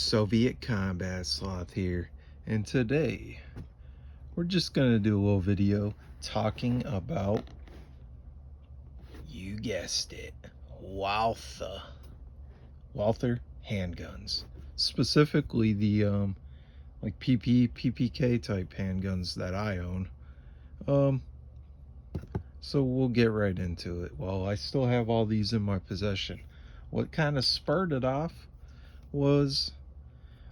Soviet Combat Sloth here, and today we're just gonna do a little video talking about, you guessed it, Walther handguns, specifically the like PPK type handguns that I own. So we'll get right into it. Well, I still have all these in my possession. What kind of spurred it off was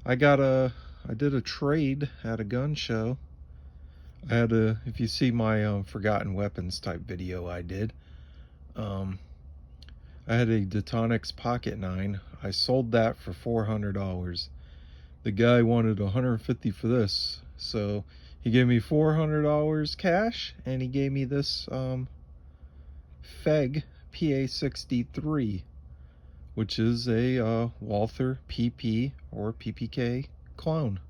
I did a trade at a gun show. If you see my forgotten weapons type video I did, I had a Detonix Pocket 9. I sold that for $400. The guy wanted $150 for this, so he gave me $400 cash, and he gave me this FEG PA63, which is a Walther PP or PPK clone.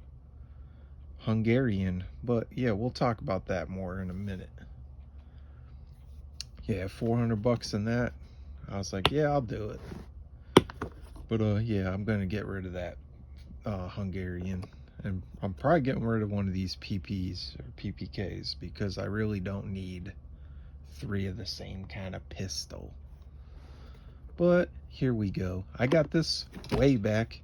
Hungarian, but yeah, we'll talk about that more in a minute. Yeah, $400 in that. I was like, yeah, I'll do it. But yeah, I'm gonna get rid of that Hungarian, and I'm probably getting rid of one of these PPs or PPKs because I really don't need 3 of the same kind of pistol. But here we go. I got this way back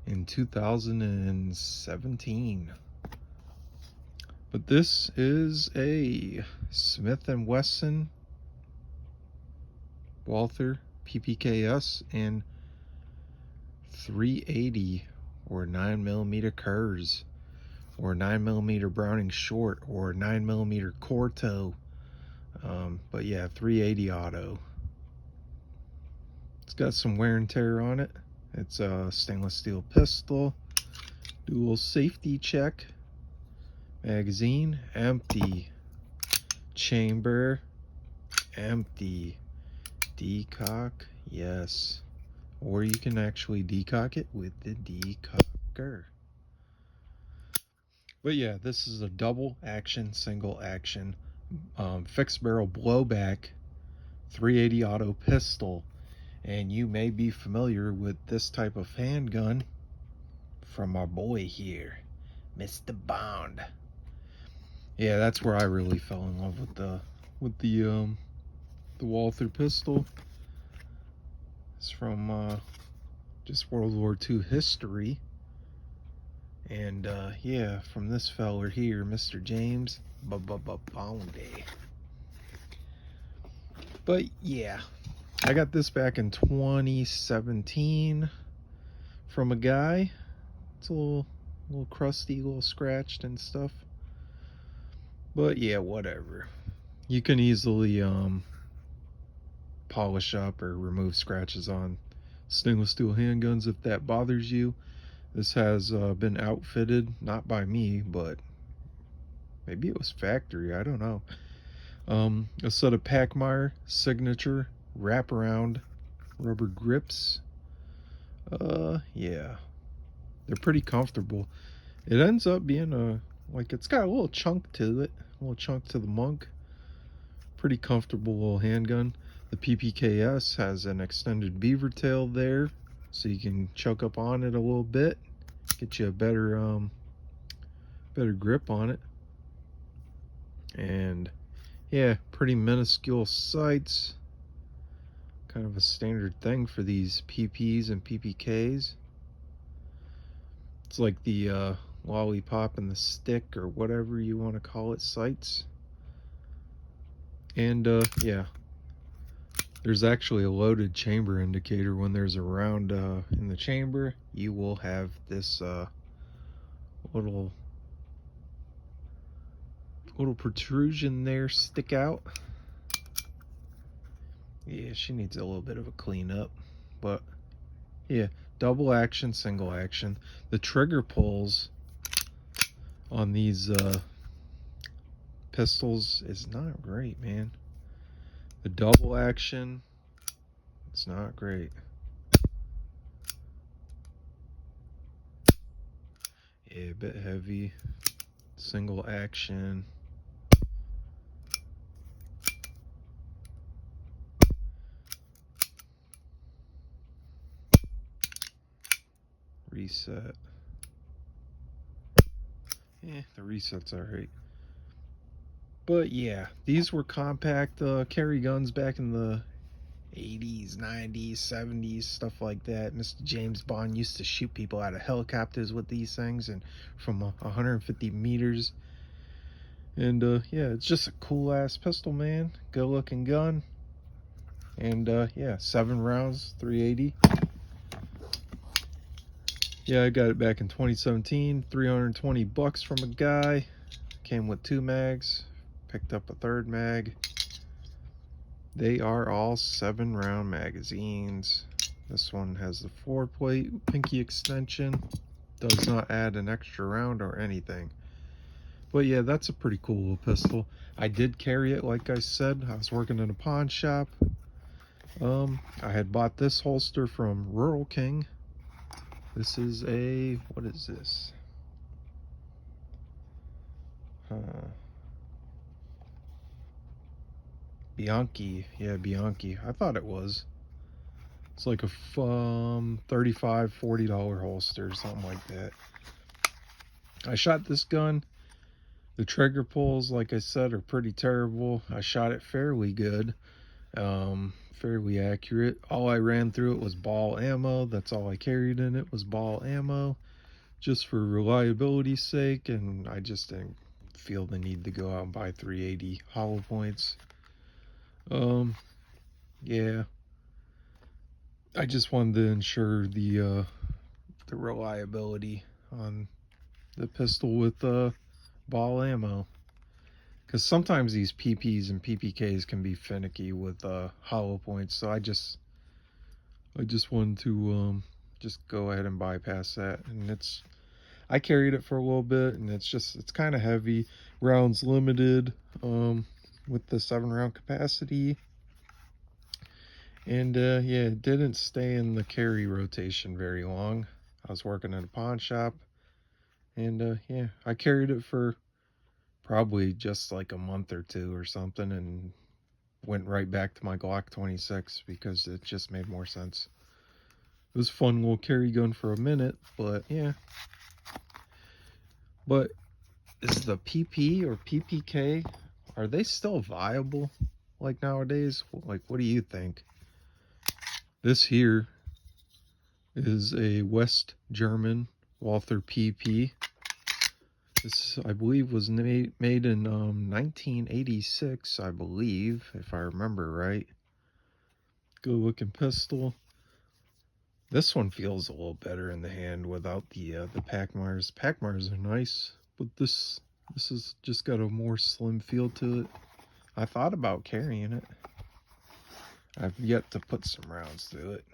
in 2017. But this is a Smith & Wesson Walther PPKs in 380 or 9mm Kurz or 9mm Browning short or 9mm Corto. But yeah, 380 auto. It's got some wear and tear on it. It's a stainless steel pistol, dual safety check. Magazine empty, chamber empty, decock yes, or you can actually decock it with the decocker. But yeah, this is a double action, single action, fixed barrel blowback 380 auto pistol, and you may be familiar with this type of handgun from our boy here, Mr. Bond. Yeah, that's where I really fell in love with the Walther pistol. It's from just World War II history, and yeah, from this feller here, Mr. James Bondi. But yeah, I got this back in 2017 from a guy. It's a little crusty, a little scratched and stuff. But yeah, whatever. You can easily polish up or remove scratches on stainless steel handguns if that bothers you. This has been outfitted, not by me, but maybe it was factory, I don't know. A set of Pachmayr signature wraparound rubber grips. Yeah, they're pretty comfortable. It ends up being like, it's got a little chunk to it, a little chunk to the monk. Pretty comfortable little handgun. The PPKs has an extended beaver tail there, so you can choke up on it a little bit, get you a better grip on it. And yeah, pretty minuscule sights, kind of a standard thing for these PPs and PPKs. It's like the lollipop and the stick, or whatever you want to call it, sights. And yeah, there's actually a loaded chamber indicator. When there's a round in the chamber, you will have this little protrusion there stick out. Yeah, she needs a little bit of a cleanup, but yeah, double action, single action. The trigger pulls on these pistols is not great, man. The double action, it's not great. Yeah, a bit heavy. Single action, reset. The reset's alright. But yeah, these were compact carry guns back in the 80s, 90s, 70s, stuff like that. Mr. James Bond used to shoot people out of helicopters with these things, and from 150 meters. And yeah, it's just a cool ass pistol, man. Good looking gun. And yeah, 7 rounds, 380. Yeah, I got it back in 2017, 320 bucks from a guy. Came with 2 mags. Picked up a 3rd mag. They are all 7-round magazines. This one has the 4-plate pinky extension. Does not add an extra round or anything. But yeah, that's a pretty cool little pistol. I did carry it, like I said. I was working in a pawn shop. I had bought this holster from Rural King. This is a, what is this? Bianchi. Yeah, Bianchi. I thought it was. It's like a $35, $40 holster, something like that. I shot this gun. The trigger pulls, like I said, are pretty terrible. I shot it fairly good, fairly accurate. All I ran through it was ball ammo. That's all I carried in it was ball ammo, just for reliability's sake, and I just didn't feel the need to go out and buy 380 hollow points. Yeah, I just wanted to ensure the reliability on the pistol with ball ammo, because sometimes these PPs and PPKs can be finicky with hollow points. So I just wanted to just go ahead and bypass that. And I carried it for a little bit, and it's kind of heavy. Rounds limited with the 7-round capacity. And yeah, it didn't stay in the carry rotation very long. I was working at a pawn shop, and yeah, I carried it for probably just like a month or 2 or something, and went right back to my Glock 26 because it just made more sense. It was a fun little carry gun for a minute, but yeah. But is the PP or PPK, are they still viable like nowadays? Like, what do you think? This here is a West German Walther PP. This, I believe, was made in 1986, I believe, if I remember right. Good looking pistol. This one feels a little better in the hand without the Packmars. Packmars are nice, but this has just got a more slim feel to it. I thought about carrying it. I've yet to put some rounds through it.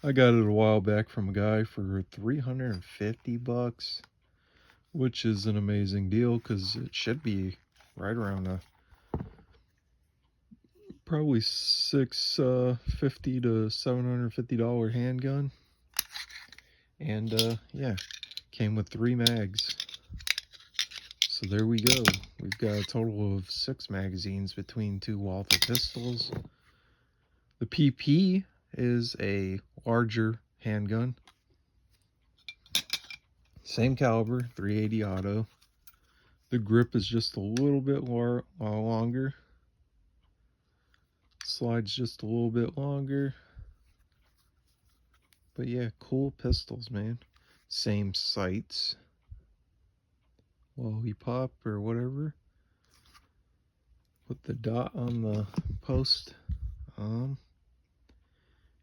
I got it a while back from a guy for 350 bucks, which is an amazing deal because it should be right around probably $650 to $750 handgun. And yeah, came with 3 mags. So there we go. We've got a total of 6 magazines between 2 Walther pistols. The PP is a larger handgun. Same caliber, 380 auto. The grip is just a little bit longer. Slides just a little bit longer. But yeah, cool pistols, man. Same sights. Lollipop or whatever. Put the dot on the post.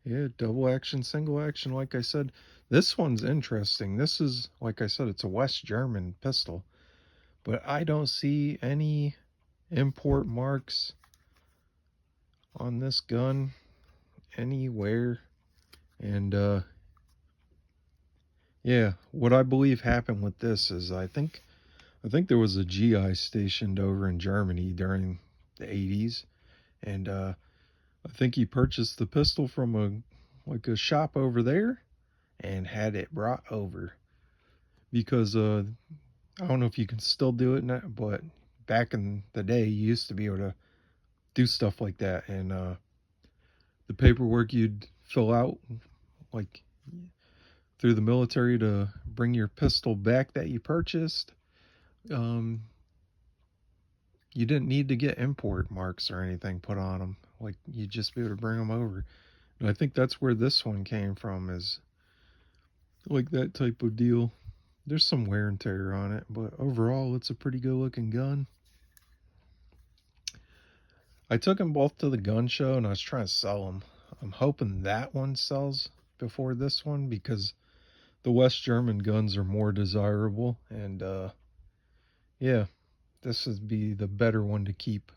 Yeah, double action, single action, like I said. This one's interesting. This is, like I said, it's a West German pistol. But I don't see any import marks on this gun anywhere. And yeah, what I believe happened with this is I think there was a GI stationed over in Germany during the 80s. And I think he purchased the pistol from a shop over there and had it brought over, because I don't know if you can still do it now, but back in the day you used to be able to do stuff like that. And the paperwork you'd fill out, like through the military to bring your pistol back that you purchased, you didn't need to get import marks or anything put on them. Like, you'd just be able to bring them over. And I think that's where this one came from, is like that type of deal. There's some wear and tear on it, but overall it's a pretty good looking gun. I took them both to the gun show and I was trying to sell them. I'm hoping that one sells before this one, because the West German guns are more desirable, and yeah, this would be the better one to keep.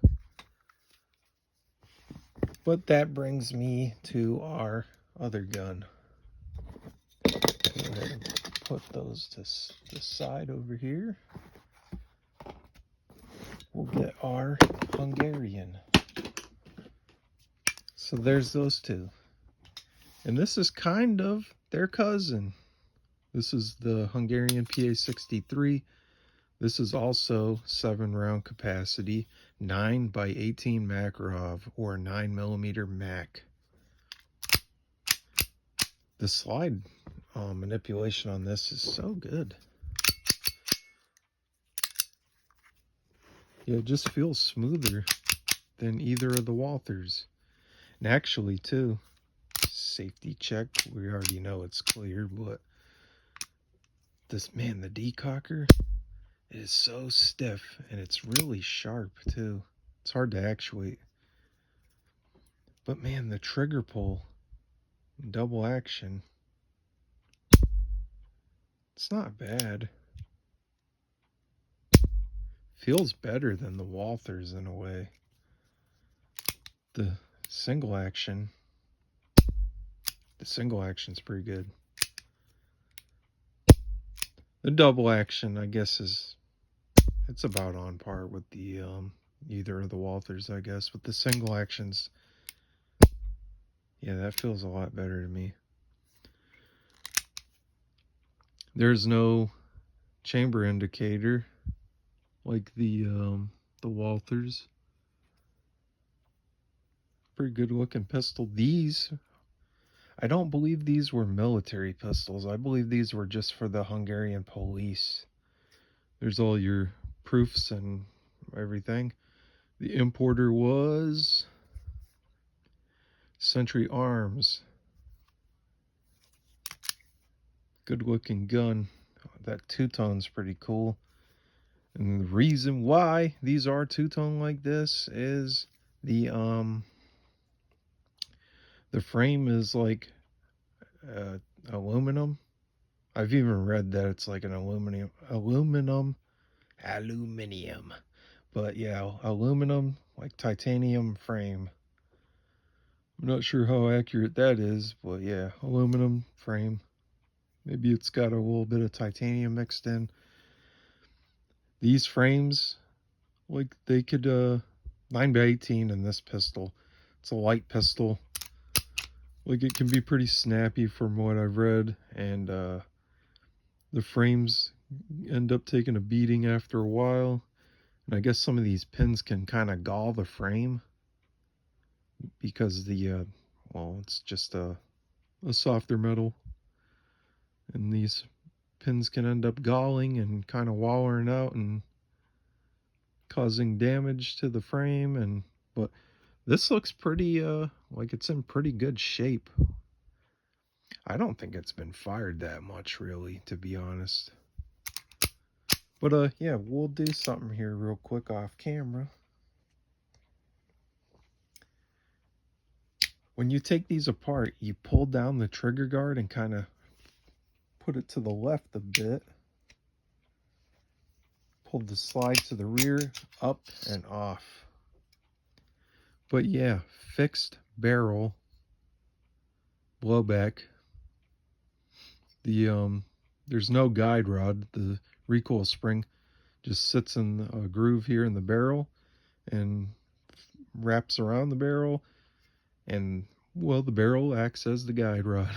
But that brings me to our other gun. Go ahead and put those to the side over here. We'll get our Hungarian. So there's those two. And this is kind of their cousin. This is the Hungarian PA63. This is also 7-round capacity, 9x18 Makarov, or 9mm Mac. The slide manipulation on this is so good. Yeah, it just feels smoother than either of the Walthers. And actually, too, safety check, we already know it's clear, but this, man, the decocker is so stiff, and it's really sharp, too. It's hard to actuate. But man, the trigger pull, double action, it's not bad. Feels better than the Walthers in a way. The single action's pretty good. The double action, I guess, it's about on par with the either of the Walthers, I guess. But the single actions, yeah, that feels a lot better to me. There's no chamber indicator like the Walthers. Pretty good looking pistol. These, I don't believe these were military pistols. I believe these were just for the Hungarian police. There's all your proofs and everything. The importer was Century Arms. Good looking gun. That two-tone's pretty cool. And the reason why these are two-tone like this is the frame is like aluminum. I've even read that it's like an aluminum. But yeah, aluminum, like titanium frame. I'm not sure how accurate that is, but yeah, aluminum frame. Maybe it's got a little bit of titanium mixed in. These frames, like, they could 9x18 in this pistol. It's a light pistol. Like, it can be pretty snappy from what I've read, and the frames end up taking a beating after a while. And I guess some of these pins can kind of gall the frame, because the well, it's just a softer metal, and these pins can end up galling and kind of wallering out and causing damage to the frame. And but this looks pretty like it's in pretty good shape. I don't think it's been fired that much, really, to be honest. But yeah, we'll do something here real quick off camera. When you take these apart, you pull down the trigger guard and kind of put it to the left a bit. Pull the slide to the rear, up and off. But yeah, fixed barrel blowback. The there's no guide rod. The recoil spring just sits in a groove here in the barrel and wraps around the barrel, and well, the barrel acts as the guide rod.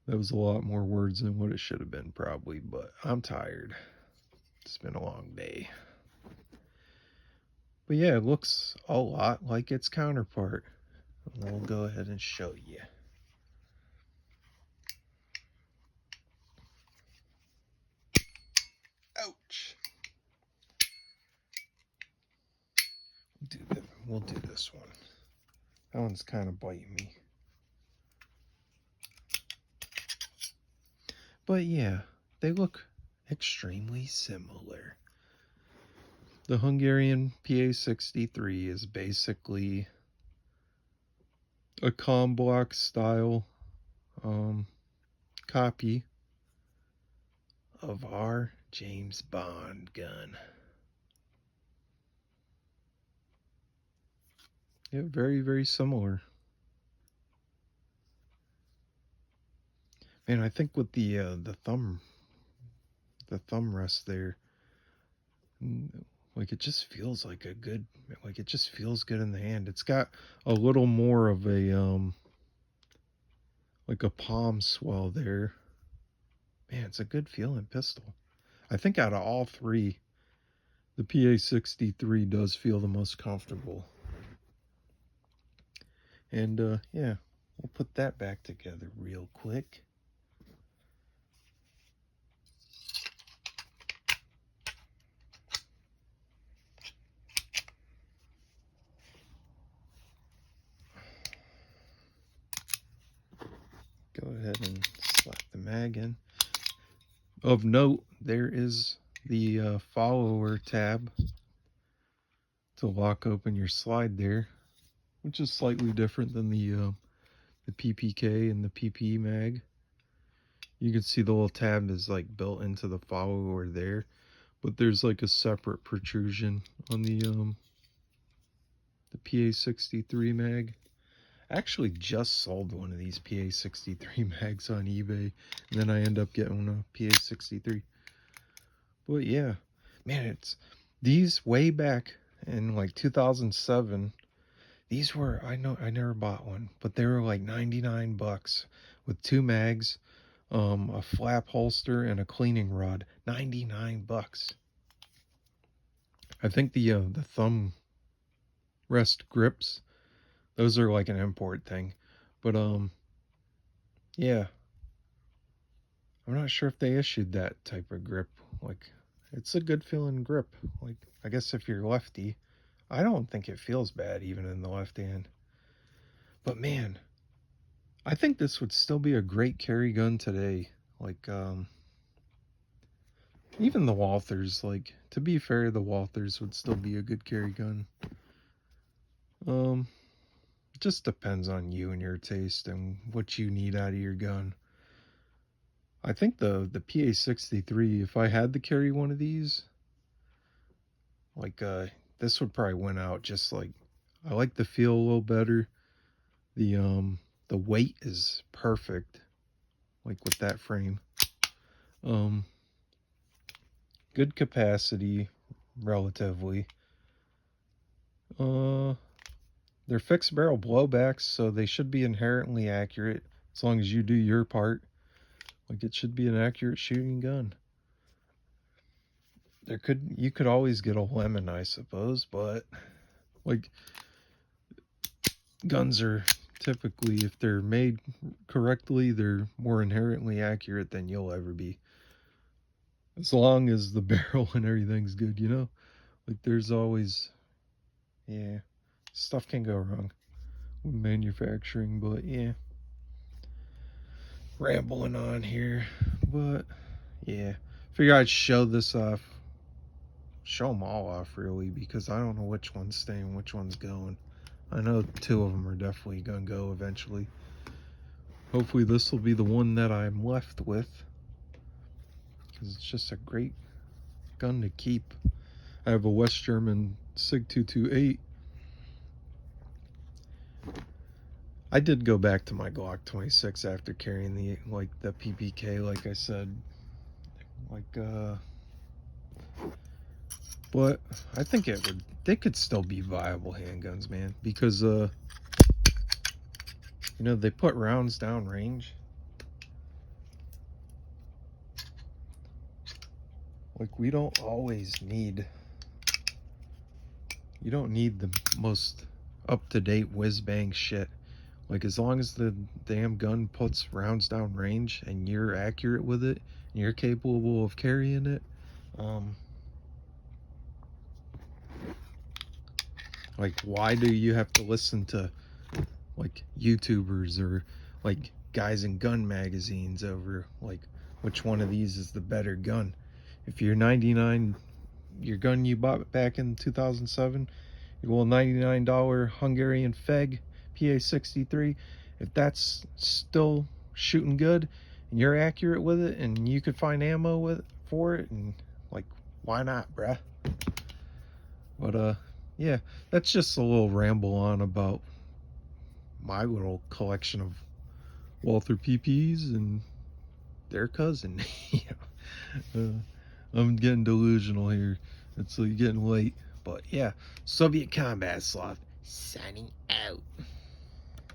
That was a lot more words than what it should have been, probably, but I'm tired. It's been a long day. But yeah, it looks a lot like its counterpart. We'll go ahead and show you. we'll do this one. That one's kind of biting me. But yeah, they look extremely similar. The Hungarian PA63 is basically a comm block style copy of our James Bond gun. Yeah, very, very similar. Man, I think with the thumb rest there, like it just feels like it just feels good in the hand. It's got a little more of a like a palm swell there. Man, it's a good feeling pistol. I think out of all three, the PA63 does feel the most comfortable. And yeah, we'll put that back together real quick. Go ahead and slap the mag in. Of note, there is the follower tab to lock open your slide there, which is slightly different than the PPK and the PP mag. You can see the little tab is like built into the follower there, but there's like a separate protrusion on the PA63 mag. I actually just sold one of these PA63 mags on eBay, and then I end up getting a PA63. But yeah, man, it's these way back in like 2007. These were, I never bought one, but they were like 99 bucks with 2 mags, a flap holster, and a cleaning rod. 99 bucks. I think the thumb rest grips, those are like an import thing. But yeah, I'm not sure if they issued that type of grip. Like, it's a good feeling grip. Like, I guess if you're lefty, I don't think it feels bad even in the left hand. But man, I think this would still be a great carry gun today. Like, even the Walthers, like, to be fair, the Walthers would still be a good carry gun. It just depends on you and your taste and what you need out of your gun. I think the PA63, if I had to carry one of these, like, this would probably win out. Just like, I like the feel a little better. The weight is perfect, like with that frame. Good capacity, relatively. They're fixed barrel blowbacks, so they should be inherently accurate as long as you do your part. Like, it should be an accurate shooting gun. You could always get a lemon, I suppose, but like, guns are typically, if they're made correctly, they're more inherently accurate than you'll ever be. As long as the barrel and everything's good, you know? Like, there's always, yeah, stuff can go wrong with manufacturing, but yeah. Rambling on here, but yeah. Figure I'd show this off. Show them all off, really, because I don't know which one's staying, which one's going. I know 2 of them are definitely gonna go eventually. Hopefully this will be the one that I'm left with, because it's just a great gun to keep. I have a West German SIG 228. I did go back to my Glock 26 after carrying the PPK, like I said. But I think they could still be viable handguns, man, because you know, they put rounds down range. Like, you don't need the most up-to-date whiz-bang shit. Like, as long as the damn gun puts rounds down range and you're accurate with it and you're capable of carrying it, Like, why do you have to listen to like YouTubers or like guys in gun magazines over like which one of these is the better gun? If you're 99, your gun you bought back in 2007, your $99 Hungarian PA63, if that's still shooting good and you're accurate with it and you could find ammo for it, and like, why not, bruh? But yeah, that's just a little ramble on about my little collection of Walther PPs and their cousin. I'm getting delusional here. It's like getting late. But yeah, Soviet Combat Sloth signing out.